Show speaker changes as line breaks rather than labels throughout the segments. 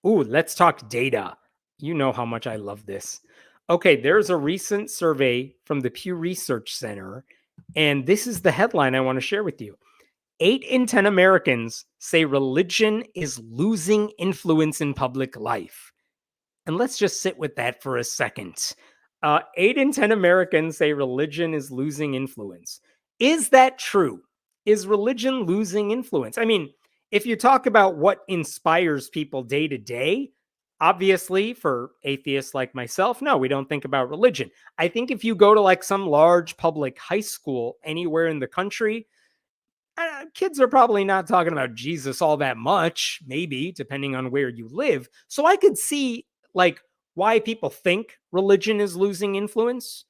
Ooh, let's talk data. You know how much I love this. Okay, there's a recent survey from the Pew Research Center, and this is the headline I want to share with you. 8 in 10 Americans say religion is losing influence in public life. And let's just sit with that for a second. 8 in 10 Americans say religion is losing influence. Is that true? Is religion losing influence? I mean, if you talk about what inspires people day to day, obviously for atheists like myself, no, we don't think about religion. I think if you go to like some large public high school anywhere in the country, kids are probably not talking about Jesus all that much, maybe, depending on where you live. So I could see like why people think religion is losing influence.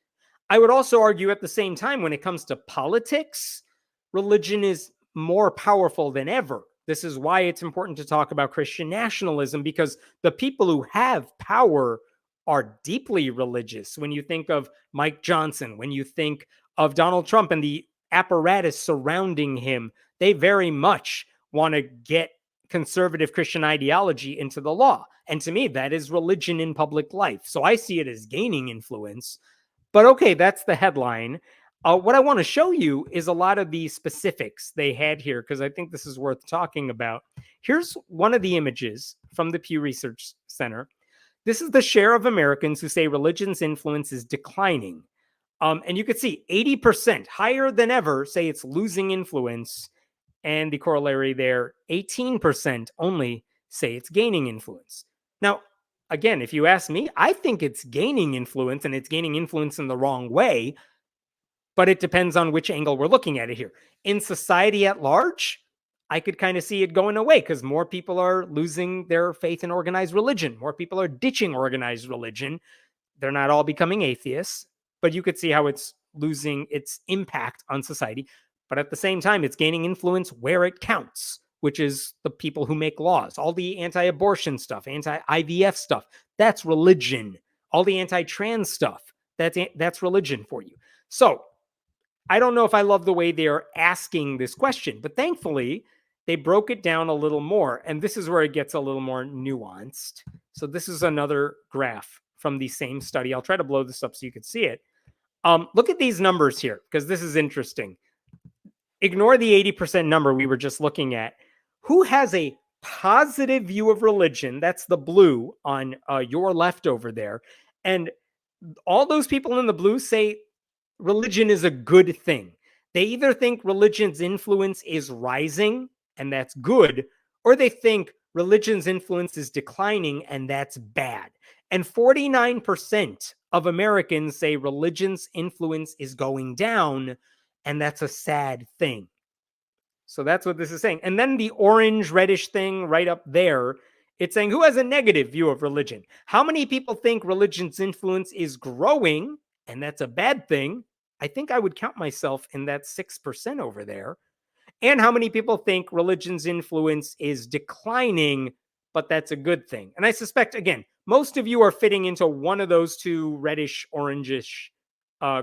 I would also argue at the same time, when it comes to politics, religion is more powerful than ever. This is why it's important to talk about Christian nationalism, because the people who have power are deeply religious. When you think of Mike Johnson, when you think of Donald Trump and the apparatus surrounding him, they very much want to get conservative Christian ideology into the law. And to me, that is religion in public life. So I see it as gaining influence. But okay, that's the headline. What I want to show you is a lot of the specifics they had here, because I think this is worth talking about. Here's one of the images from the Pew Research Center. This is the share of Americans who say religion's influence is declining. And you could see 80%, higher than ever, say it's losing influence. And the corollary there, 18% only say it's gaining influence. Now, again, if you ask me, I think it's gaining influence, and it's gaining influence in the wrong way, but it depends on which angle we're looking at it here. In society at large, I could kind of see it going away because more people are losing their faith in organized religion. More people are ditching organized religion. They're not all becoming atheists, but you could see how it's losing its impact on society. But at the same time, it's gaining influence where it counts, which is the people who make laws. All the anti-abortion stuff, anti-IVF stuff, that's religion. All the anti-trans stuff, that's religion for you. So I don't know if I love the way they're asking this question, but thankfully they broke it down a little more. And this is where it gets a little more nuanced. So this is another graph from the same study. I'll try to blow this up so you can see it. Look at these numbers here, because this is interesting. Ignore the 80% number we were just looking at. Who has a positive view of religion? That's the blue on your left over there. And all those people in the blue say religion is a good thing. They either think religion's influence is rising, and that's good, or they think religion's influence is declining, and that's bad. And 49% of Americans say religion's influence is going down, and that's a sad thing. So that's what this is saying. And then the orange reddish thing right up there, it's saying who has a negative view of religion? How many people think religion's influence is growing, and that's a bad thing? I think I would count myself in that 6% over there. And how many people think religion's influence is declining, but that's a good thing? And I suspect, again, most of you are fitting into one of those two reddish, orangish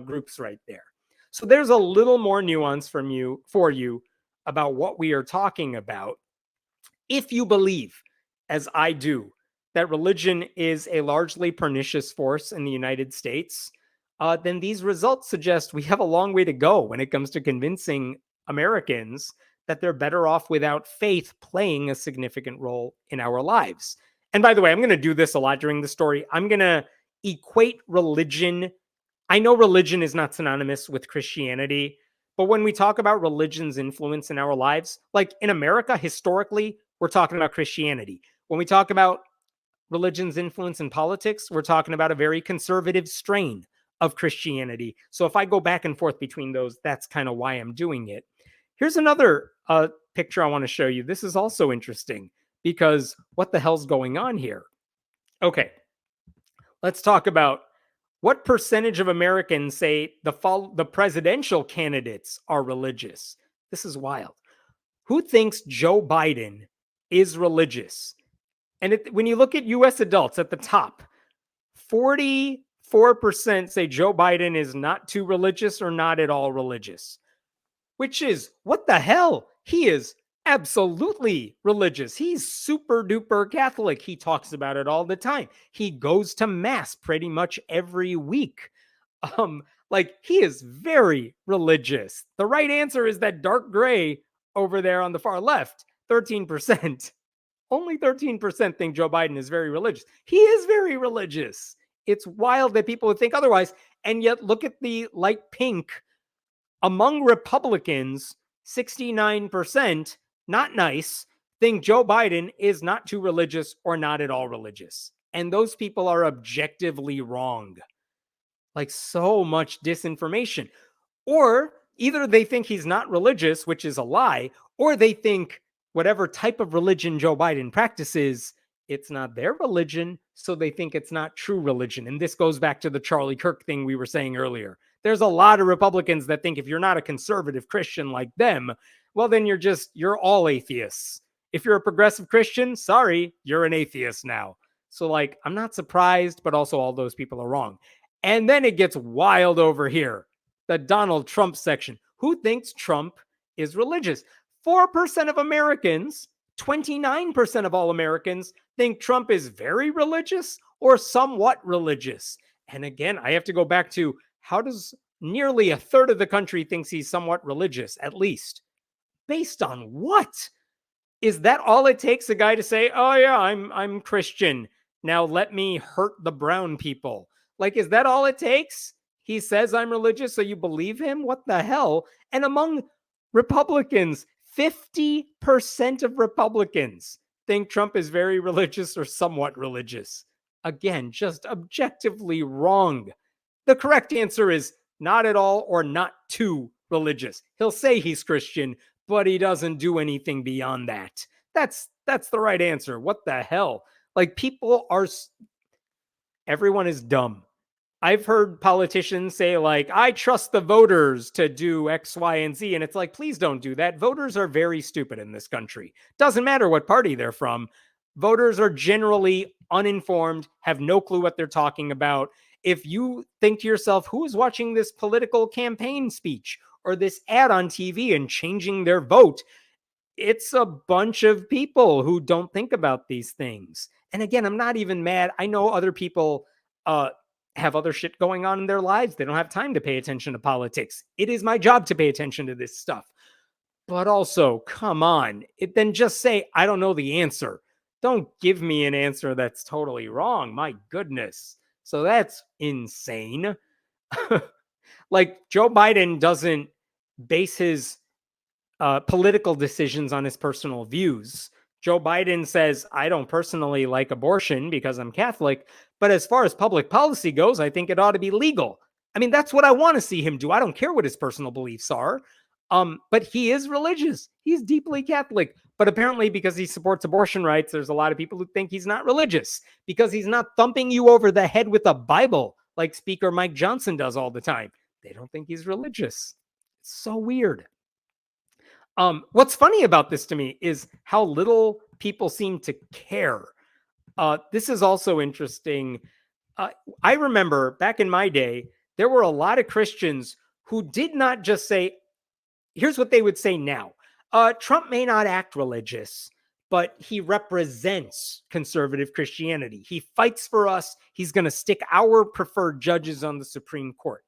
groups right there. So there's a little more nuance for you about what we are talking about. If you believe, as I do, that religion is a largely pernicious force in the United States, then these results suggest we have a long way to go when it comes to convincing Americans that they're better off without faith playing a significant role in our lives. And by the way, I'm going to do this a lot during the story. I'm going to equate religion. I know religion is not synonymous with Christianity, but when we talk about religion's influence in our lives, like in America, historically, we're talking about Christianity. When we talk about religion's influence in politics, we're talking about a very conservative strain of Christianity. So if I go back and forth between those, that's kind of why I'm doing it. Here's another picture I want to show you. This is also interesting because what the hell's going on here? Okay, let's talk about what percentage of Americans say the presidential candidates are religious. This is wild. Who thinks Joe Biden is religious? And when you look at U.S. adults at the top, 44% say Joe Biden is not too religious or not at all religious, which is, what the hell? He is Absolutely religious. He's super duper Catholic. He talks about it all the time. He goes to mass pretty much every week. Um, like he is very religious. The right answer is that dark gray over there on the far left, 13%. Only 13% think Joe Biden is very religious. He is very religious. It's wild that people would think otherwise. And yet, look at the light pink. Among Republicans, 69%, not nice, think Joe Biden is not too religious or not at all religious. And those people are objectively wrong. Like so much disinformation. Or either they think he's not religious, which is a lie, or they think whatever type of religion Joe Biden practices, it's not their religion, so they think it's not true religion. And this goes back to the Charlie Kirk thing we were saying earlier. There's a lot of Republicans that think if you're not a conservative Christian like them, well, then you're all atheists. If you're a progressive Christian, sorry, you're an atheist now. So, like, I'm not surprised, but also all those people are wrong. And then it gets wild over here. The Donald Trump section. Who thinks Trump is religious? 4% of Americans, 29% of all Americans think Trump is very religious or somewhat religious. And again, I have to go back to how does nearly a third of the country thinks he's somewhat religious, at least? Based on what? Is that all it takes a guy to say, "Oh yeah, I'm Christian. Now let me hurt the brown people." Like, is that all it takes? He says I'm religious, so you believe him? What the hell? And among Republicans, 50% of Republicans think Trump is very religious or somewhat religious. Again, just objectively wrong. The correct answer is not at all or not too religious. He'll say he's Christian, but he doesn't do anything beyond that. That's the right answer. What the hell? Like, people are everyone is dumb. I've heard politicians say, like, I trust the voters to do X, Y, and Z. And it's like, please don't do that. Voters are very stupid in this country. Doesn't matter what party they're from. Voters are generally uninformed, have no clue what they're talking about. If you think to yourself, who is watching this political campaign speech or this ad on TV and changing their vote? It's a bunch of people who don't think about these things. And again, I'm not even mad. I know other people have other shit going on in their lives. They don't have time to pay attention to politics. It is my job to pay attention to this stuff. But also, come on. Then just say, I don't know the answer. Don't give me an answer that's totally wrong. My goodness. So that's insane. Like, Joe Biden doesn't base his political decisions on his personal views. Joe Biden says, I don't personally like abortion because I'm Catholic, but as far as public policy goes, I think it ought to be legal. I mean, that's what I want to see him do. I don't care what his personal beliefs are. But he is religious. He's deeply Catholic. But apparently, because he supports abortion rights, there's a lot of people who think he's not religious because he's not thumping you over the head with a Bible like Speaker Mike Johnson does all the time. They don't think he's religious. It's so weird. What's funny about this to me is how little people seem to care. This is also interesting. I remember back in my day, there were a lot of Christians who did not just say, here's what they would say now. Trump may not act religious, but he represents conservative Christianity. He fights for us. He's going to stick our preferred judges on the Supreme Court.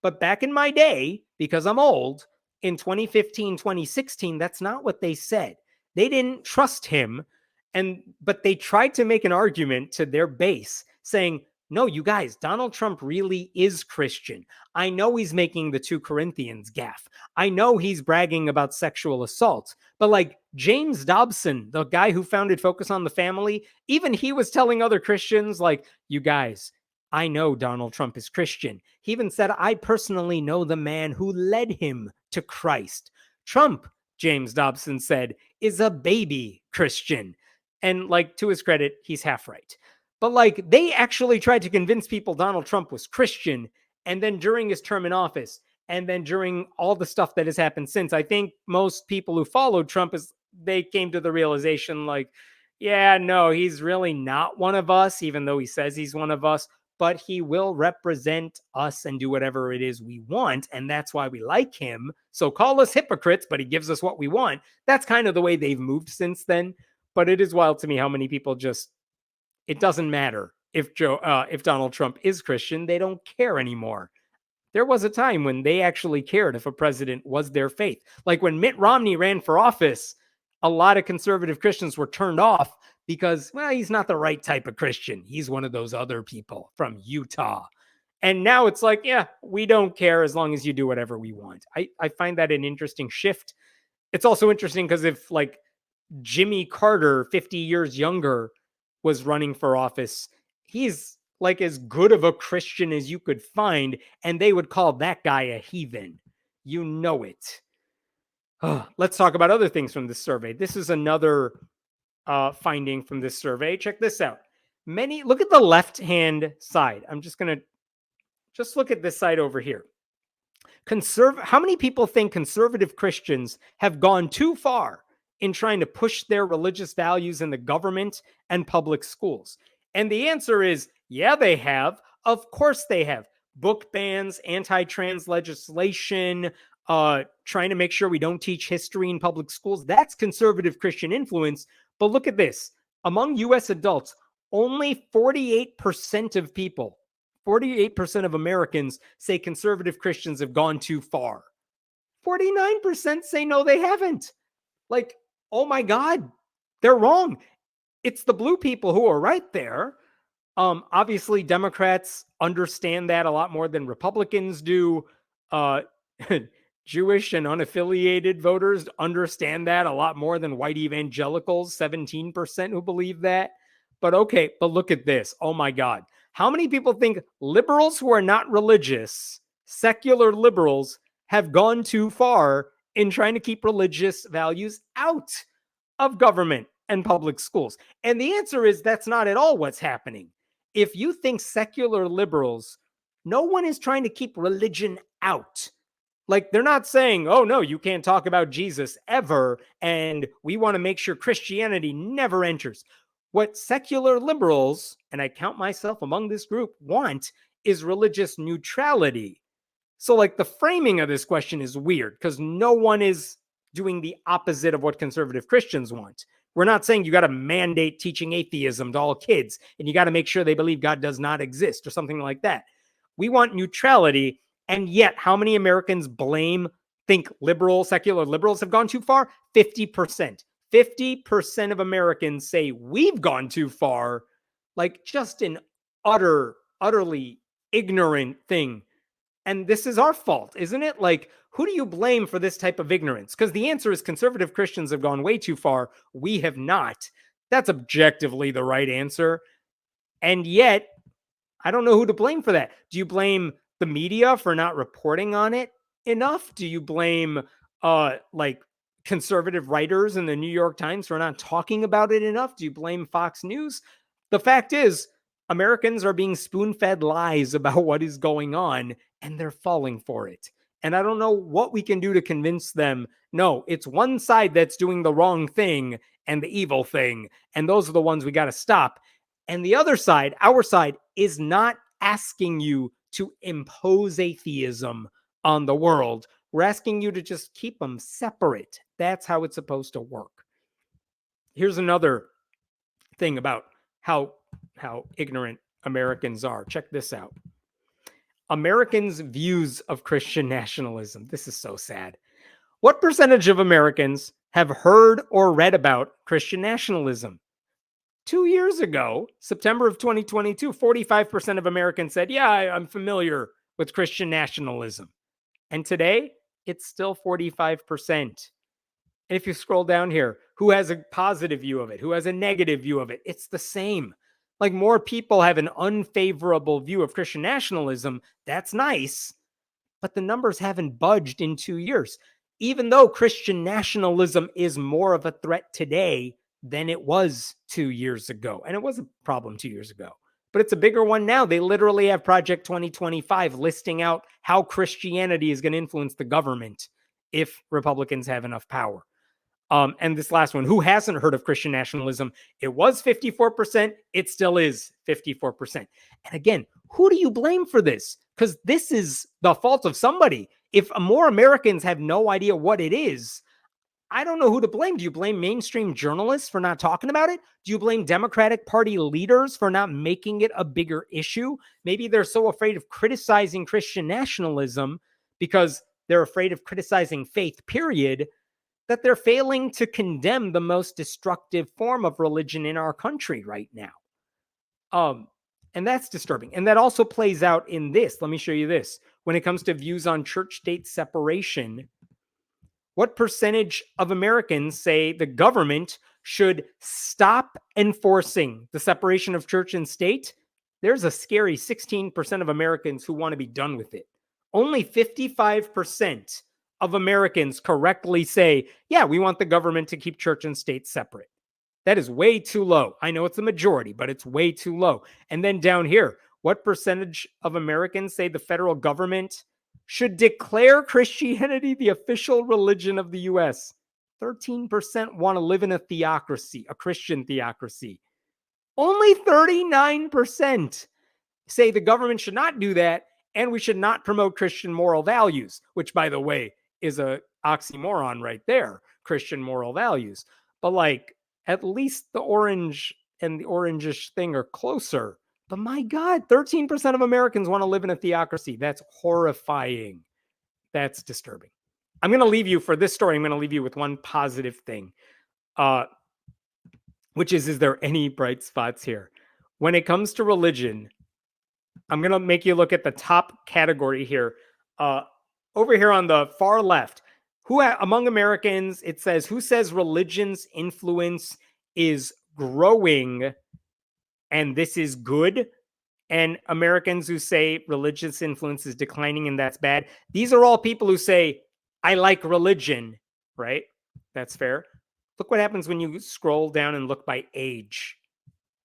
But back in my day, because I'm old, in 2015, 2016, that's not what they said. They didn't trust him, but they tried to make an argument to their base saying, no, you guys, Donald Trump really is Christian. I know he's making the 2 Corinthians gaffe. I know he's bragging about sexual assault. But like James Dobson, the guy who founded Focus on the Family, even he was telling other Christians, like, you guys, I know Donald Trump is Christian. He even said, I personally know the man who led him to Christ. Trump, James Dobson said, is a baby Christian. And like, to his credit, he's half right. But like, they actually tried to convince people Donald Trump was Christian. And then during his term in office, and then during all the stuff that has happened since, I think most people who followed Trump, they came to the realization like, yeah, no, he's really not one of us, even though he says he's one of us. but he will represent us and do whatever it is we want. And that's why we like him. So call us hypocrites, but he gives us what we want. That's kind of the way they've moved since then. But it is wild to me how many people just, it doesn't matter if Donald Trump is Christian, they don't care anymore. There was a time when they actually cared if a president was their faith. Like when Mitt Romney ran for office, a lot of conservative Christians were turned off because, well, he's not the right type of Christian. He's one of those other people from Utah. And now it's like, yeah, we don't care as long as you do whatever we want. I find that an interesting shift. It's also interesting because if like Jimmy Carter, 50 years younger, was running for office, he's like as good of a Christian as you could find, and they would call that guy a heathen. You know it. Let's talk about other things from this survey. This is another finding from this survey. Check this out. Look at the left-hand side. I'm just going to look at this side over here. How many people think conservative Christians have gone too far in trying to push their religious values in the government and public schools? And the answer is, yeah, they have. Of course they have. Book bans, anti-trans legislation, trying to make sure we don't teach history in public schools. That's conservative Christian influence. But look at this. Among U.S. adults, only 48% of people, 48% of Americans say conservative Christians have gone too far. 49% say no, they haven't. Like, oh my God, they're wrong. It's the blue people who are right there. Obviously, Democrats understand that a lot more than Republicans do. Jewish and unaffiliated voters understand that a lot more than white evangelicals, 17% who believe that. But okay, but look at this. Oh my God. How many people think liberals who are not religious, secular liberals, have gone too far in trying to keep religious values out of government and public schools? And the answer is that's not at all what's happening. If you think secular liberals, no one is trying to keep religion out. Like, they're not saying, oh, no, you can't talk about Jesus ever, and we want to make sure Christianity never enters. What secular liberals, and I count myself among this group, want is religious neutrality. So, like, the framing of this question is weird because no one is doing the opposite of what conservative Christians want. We're not saying you got to mandate teaching atheism to all kids and you got to make sure they believe God does not exist or something like that. We want neutrality. And yet, how many Americans think secular liberals have gone too far? 50%. 50% of Americans say we've gone too far. Like, just an utterly ignorant thing. And this is our fault, isn't it? Like, who do you blame for this type of ignorance? Because the answer is conservative Christians have gone way too far. We have not. That's objectively the right answer. And yet, I don't know who to blame for that. Do you blame the media for not reporting on it enough? Do you blame like conservative writers in the New York Times for not talking about it enough? Do you blame Fox News? The fact is, Americans are being spoon-fed lies about what is going on, and they're falling for it. And I don't know what we can do to convince them. No, it's one side that's doing the wrong thing and the evil thing, and those are the ones we got to stop. And the other side, our side, is not asking you to impose atheism on the world. We're asking you to just keep them separate. That's how it's supposed to work. Here's another thing about how ignorant Americans are. Check this out. Americans' views of Christian nationalism. This is so sad. What percentage of Americans have heard or read about Christian nationalism? 2 years ago, September of 2022, 45% of Americans said, yeah, I'm familiar with Christian nationalism. And today, it's still 45%. And if you scroll down here, who has a positive view of it? Who has a negative view of it? It's the same. Like, more people have an unfavorable view of Christian nationalism. That's nice. But the numbers haven't budged in 2 years. Even though Christian nationalism is more of a threat today than it was 2 years ago. And it was a problem 2 years ago. But it's a bigger one now. They literally have Project 2025 listing out how Christianity is going to influence the government if Republicans have enough power. And this last one, who hasn't heard of Christian nationalism? It was 54%. It still is 54%. And again, who do you blame for this? Because this is the fault of somebody. If more Americans have no idea what it is, I don't know who to blame. Do you blame mainstream journalists for not talking about it? Do you blame Democratic Party leaders for not making it a bigger issue? Maybe they're so afraid of criticizing Christian nationalism because they're afraid of criticizing faith, period, that they're failing to condemn the most destructive form of religion in our country right now. And that's disturbing. And that also plays out in this. Let me show you this. When it comes to views on church-state separation, what percentage of Americans say the government should stop enforcing the separation of church and state? There's a scary 16% of Americans who want to be done with it. Only 55% of Americans correctly say, yeah, we want the government to keep church and state separate. That is way too low. I know it's a majority, but it's way too low. And then down here, what percentage of Americans say the federal government should declare Christianity the official religion of the U.S.? 13% want to live in a theocracy, a Christian theocracy. Only 39% say the government should not do that, and we should not promote Christian moral values, which, by the way, is a oxymoron right there, Christian moral values. But like, at least the orange and the orangish thing are closer. But my God, 13% of Americans want to live in a theocracy. That's horrifying. That's disturbing. I'm going to leave you for this story. I'm going to leave you with one positive thing, which is there any bright spots here? When it comes to religion, I'm going to make you look at the top category here. Over here on the far left, who among Americans, it says, who says religion's influence is growing and this is good? And Americans who say religious influence is declining and that's bad. These are all people who say, I like religion, right? That's fair. Look what happens when you scroll down and look by age.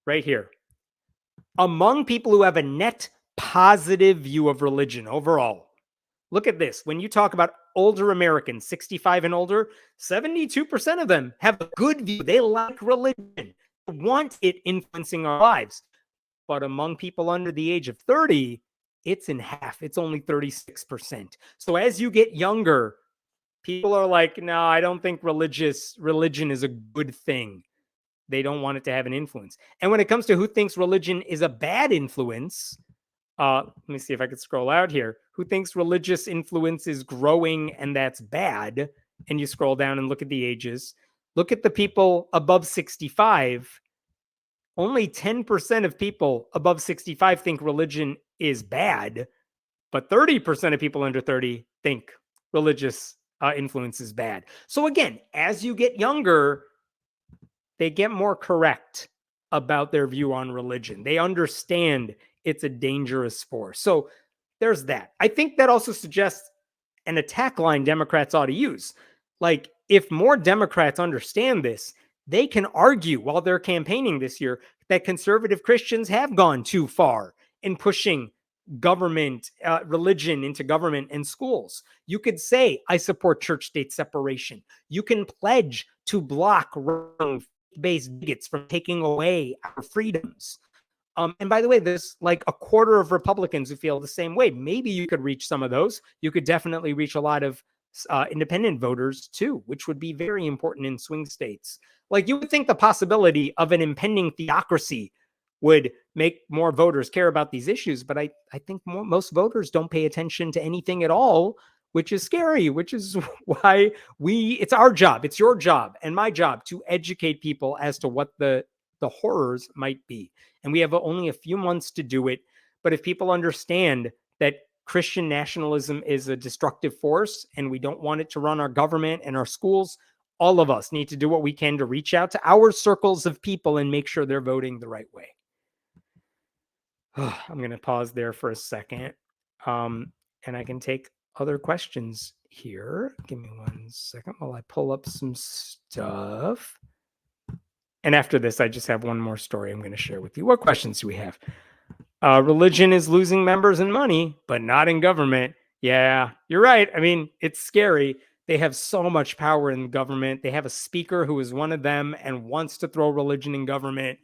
Right here. Among people who have a net positive view of religion overall, look at this. When you talk about older Americans, 65 and older, 72% of them have a good view. They like religion, they want it influencing our lives. But among people under the age of 30, it's in half. It's only 36%. So as you get younger, people are like, no, I don't think religion is a good thing. They don't want it to have an influence. And when it comes to who thinks religion is a bad influence, let me see if I could scroll out here. Who thinks religious influence is growing and that's bad? And you scroll down and look at the ages. Look at the people above 65. Only 10% of people above 65 think religion is bad, but 30% of people under 30 think religious influence is bad. So again, as you get younger, they get more correct about their view on religion. They understand it's a dangerous force. So there's that. I think that also suggests an attack line Democrats ought to use. Like, if more Democrats understand this, they can argue while they're campaigning this year that conservative Christians have gone too far in pushing government, religion into government and schools. You could say, I support church-state separation. You can pledge to block race-based bigots from taking away our freedoms. And by the way, there's like a quarter of Republicans who feel the same way. Maybe you could reach some of those. You could definitely reach a lot of independent voters too, which would be very important in swing states. Like, you would think the possibility of an impending theocracy would make more voters care about these issues. But I think most voters don't pay attention to anything at all, which is scary, which is why it's our job, it's your job and my job to educate people as to what the horrors might be. And we have only a few months to do it. But if people understand that Christian nationalism is a destructive force and we don't want it to run our government and our schools, all of us need to do what we can to reach out to our circles of people and make sure they're voting the right way. I'm going to pause there for a second. And I can take other questions here. Give me 1 second while I pull up some stuff. And after this, I just have one more story I'm going to share with you. What questions do we have? Religion is losing members and money, but not in government. Yeah, you're right. I mean, it's scary. They have so much power in government. They have a speaker who is one of them and wants to throw religion in government.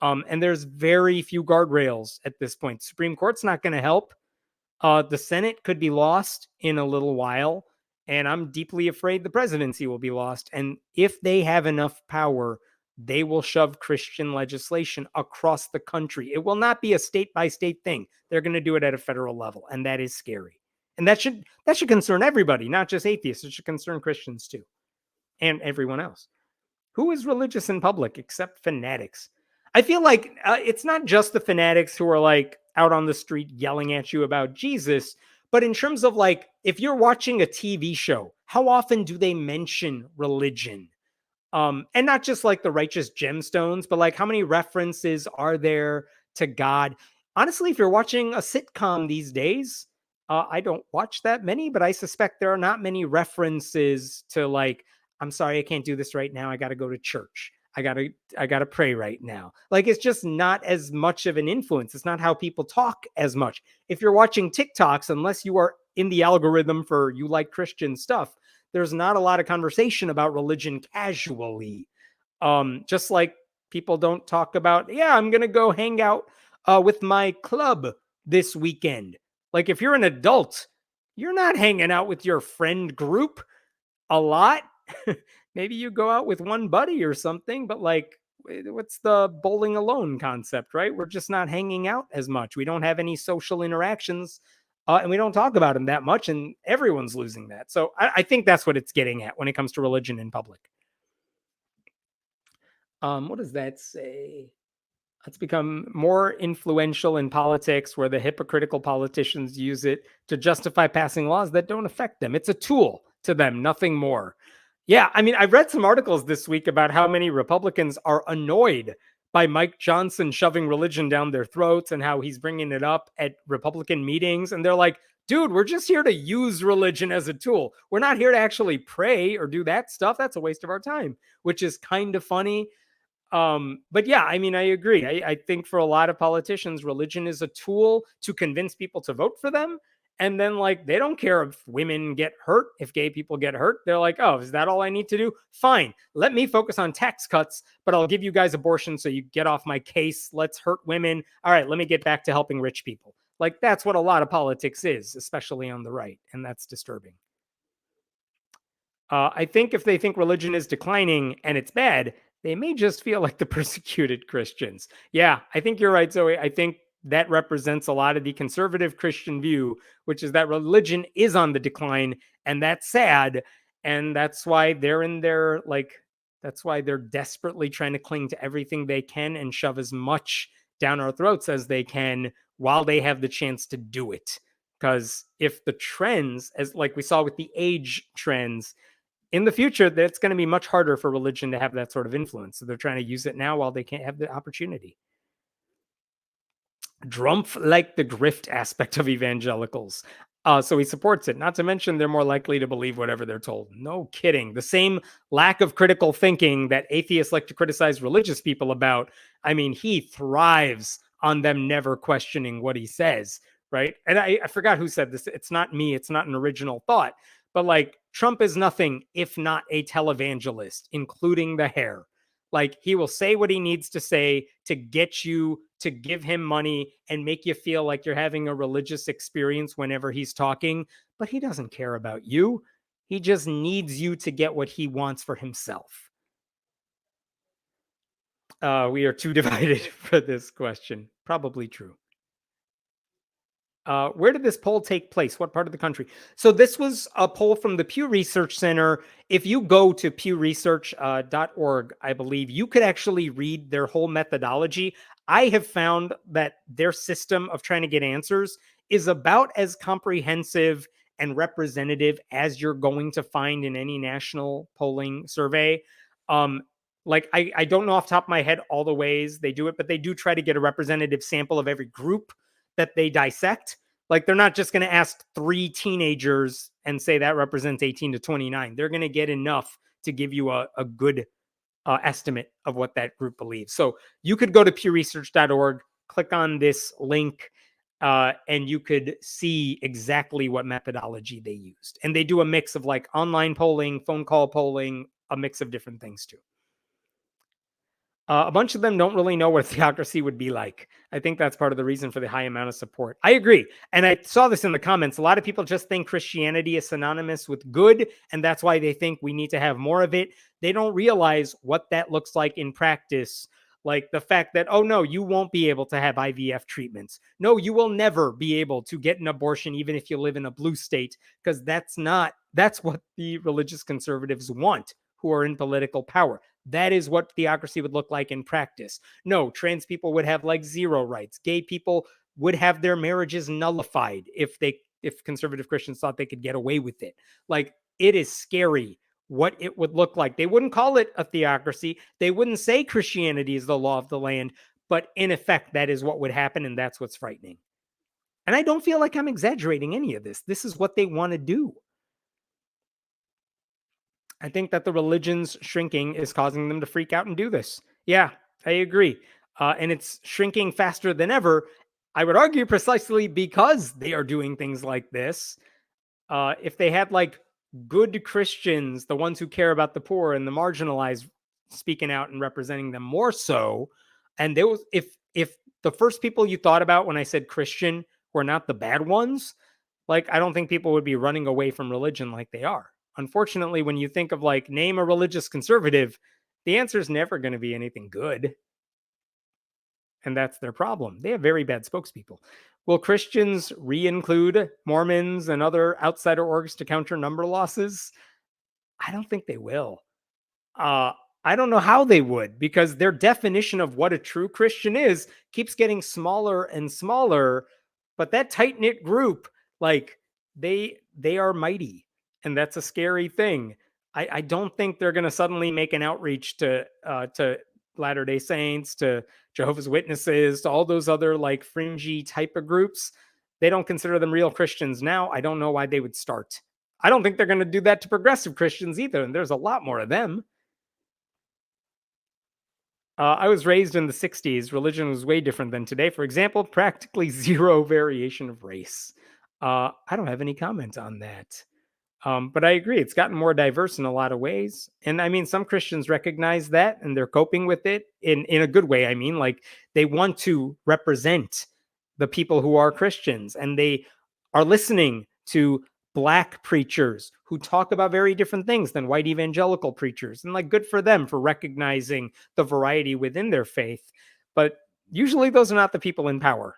And there's very few guardrails at this point. Supreme Court's not going to help. The Senate could be lost in a little while, and I'm deeply afraid the presidency will be lost. And if they have enough power, they will shove Christian legislation across the country. It will not be a state by state thing. They're going to do it at a federal level, and that is scary. And that should concern everybody, not just atheists. It should concern Christians too, and everyone else. Who is religious in public except fanatics? I feel like it's not just the fanatics who are like out on the street yelling at you about Jesus, but in terms of like, if you're watching a TV show, how often do they mention religion? And not just like the righteous gemstones, but like how many references are there to God? Honestly, if you're watching a sitcom these days, I don't watch that many, but I suspect there are not many references to like, I'm sorry, I can't do this right now. I got to go to church. I gotta pray right now. Like it's just not as much of an influence. It's not how people talk as much. If you're watching TikToks, unless you are in the algorithm for you like Christian stuff, there's not a lot of conversation about religion casually. Just like people don't talk about, yeah, I'm gonna go hang out with my club this weekend. Like if you're an adult, you're not hanging out with your friend group a lot. Maybe you go out with one buddy or something, but like, what's the bowling alone concept, right? We're just not hanging out as much. We don't have any social interactions, and we don't talk about them that much, and everyone's losing that. So I think that's what it's getting at when it comes to religion in public. What does that say? It's become more influential in politics where the hypocritical politicians use it to justify passing laws that don't affect them. It's a tool to them, nothing more. Yeah, I mean, I read some articles this week about how many Republicans are annoyed by Mike Johnson shoving religion down their throats and how he's bringing it up at Republican meetings. And they're like, dude, we're just here to use religion as a tool. We're not here to actually pray or do that stuff. That's a waste of our time, which is kind of funny. But yeah, I mean, I agree. I think for a lot of politicians, religion is a tool to convince people to vote for them. And then, like, they don't care if women get hurt, if gay people get hurt. They're like, oh, is that all I need to do? Fine. Let me focus on tax cuts, but I'll give you guys abortion so you get off my case. Let's hurt women. All right, let me get back to helping rich people. Like, that's what a lot of politics is, especially on the right. And that's disturbing. I think if they think religion is declining and it's bad, they may just feel like the persecuted Christians. Yeah, I think you're right, Zoe. I think that represents a lot of the conservative Christian view, which is that religion is on the decline, and that's sad. And that's why they're in their, like, that's why they're desperately trying to cling to everything they can and shove as much down our throats as they can while they have the chance to do it. Because if the trends, as like we saw with the age trends, in the future, that's going to be much harder for religion to have that sort of influence. So they're trying to use it now while they can't have the opportunity. Drumpf like the grift aspect of evangelicals. So he supports it. Not to mention, they're more likely to believe whatever they're told. No kidding. The same lack of critical thinking that atheists like to criticize religious people about. I mean, he thrives on them never questioning what he says, right? And I forgot who said this. It's not me. It's not an original thought. But like, Trump is nothing if not a televangelist, including the hair. Like, he will say what he needs to say to get you to give him money and make you feel like you're having a religious experience whenever he's talking, but he doesn't care about you. He just needs you to get what he wants for himself. We are too divided for this question. Probably true. Where did this poll take place? What part of the country? So this was a poll from the Pew Research Center. If you go to pewresearch.org, I believe, you could actually read their whole methodology. I have found that their system of trying to get answers is about as comprehensive and representative as you're going to find in any national polling survey. Like, I don't know off the top of my head all the ways they do it, but they do try to get a representative sample of every group that they dissect. Like, they're not just going to ask 3 teenagers and say that represents 18 to 29. They're going to get enough to give you a good estimate of what that group believes. So you could go to pewresearch.org, click on this link, and you could see exactly what methodology they used. And they do a mix of like online polling, phone call polling, a mix of different things too. A bunch of them don't really know what theocracy would be like. I think that's part of the reason for the high amount of support. I agree. And I saw this in the comments. A lot of people just think Christianity is synonymous with good, and that's why they think we need to have more of it. They don't realize what that looks like in practice. Like the fact that, oh no, you won't be able to have IVF treatments. No, you will never be able to get an abortion, even if you live in a blue state, because that's what the religious conservatives want who are in political power. That is what theocracy would look like in practice. No, trans people would have like zero rights. Gay people would have their marriages nullified if conservative Christians thought they could get away with it. Like, it is scary what it would look like. They wouldn't call it a theocracy. They wouldn't say Christianity is the law of the land, but in effect, that is what would happen, and that's what's frightening. And I don't feel like I'm exaggerating any of this. This is what they want to do. I think that the religion's shrinking is causing them to freak out and do this. Yeah, I agree. And it's shrinking faster than ever. I would argue precisely because they are doing things like this. If they had like good Christians, the ones who care about the poor and the marginalized, speaking out and representing them more so, and there was if the first people you thought about when I said Christian were not the bad ones, like I don't think people would be running away from religion like they are. Unfortunately, when you think of like name a religious conservative, the answer is never going to be anything good. And that's their problem. They have very bad spokespeople. Will Christians re-include Mormons and other outsider orgs to counter number losses? I don't think they will. Uh, I don't know how they would, because their definition of what a true Christian is keeps getting smaller and smaller. But that tight knit group, like they are mighty, and that's a scary thing. I don't think they're going to suddenly make an outreach to Latter Day Saints, to Jehovah's Witnesses, to all those other like fringy type of groups. They don't consider them real Christians now. I don't know why they would start. I don't think they're going to do that to progressive Christians either, and there's a lot more of them. I was raised in the 60s. Religion was way different than today. For example, practically zero variation of race. I don't have any comment on that. But I agree, it's gotten more diverse in a lot of ways. And I mean, some Christians recognize that and they're coping with it in a good way. I mean, like they want to represent the people who are Christians, and they are listening to Black preachers who talk about very different things than white evangelical preachers. And like, good for them for recognizing the variety within their faith. But usually those are not the people in power.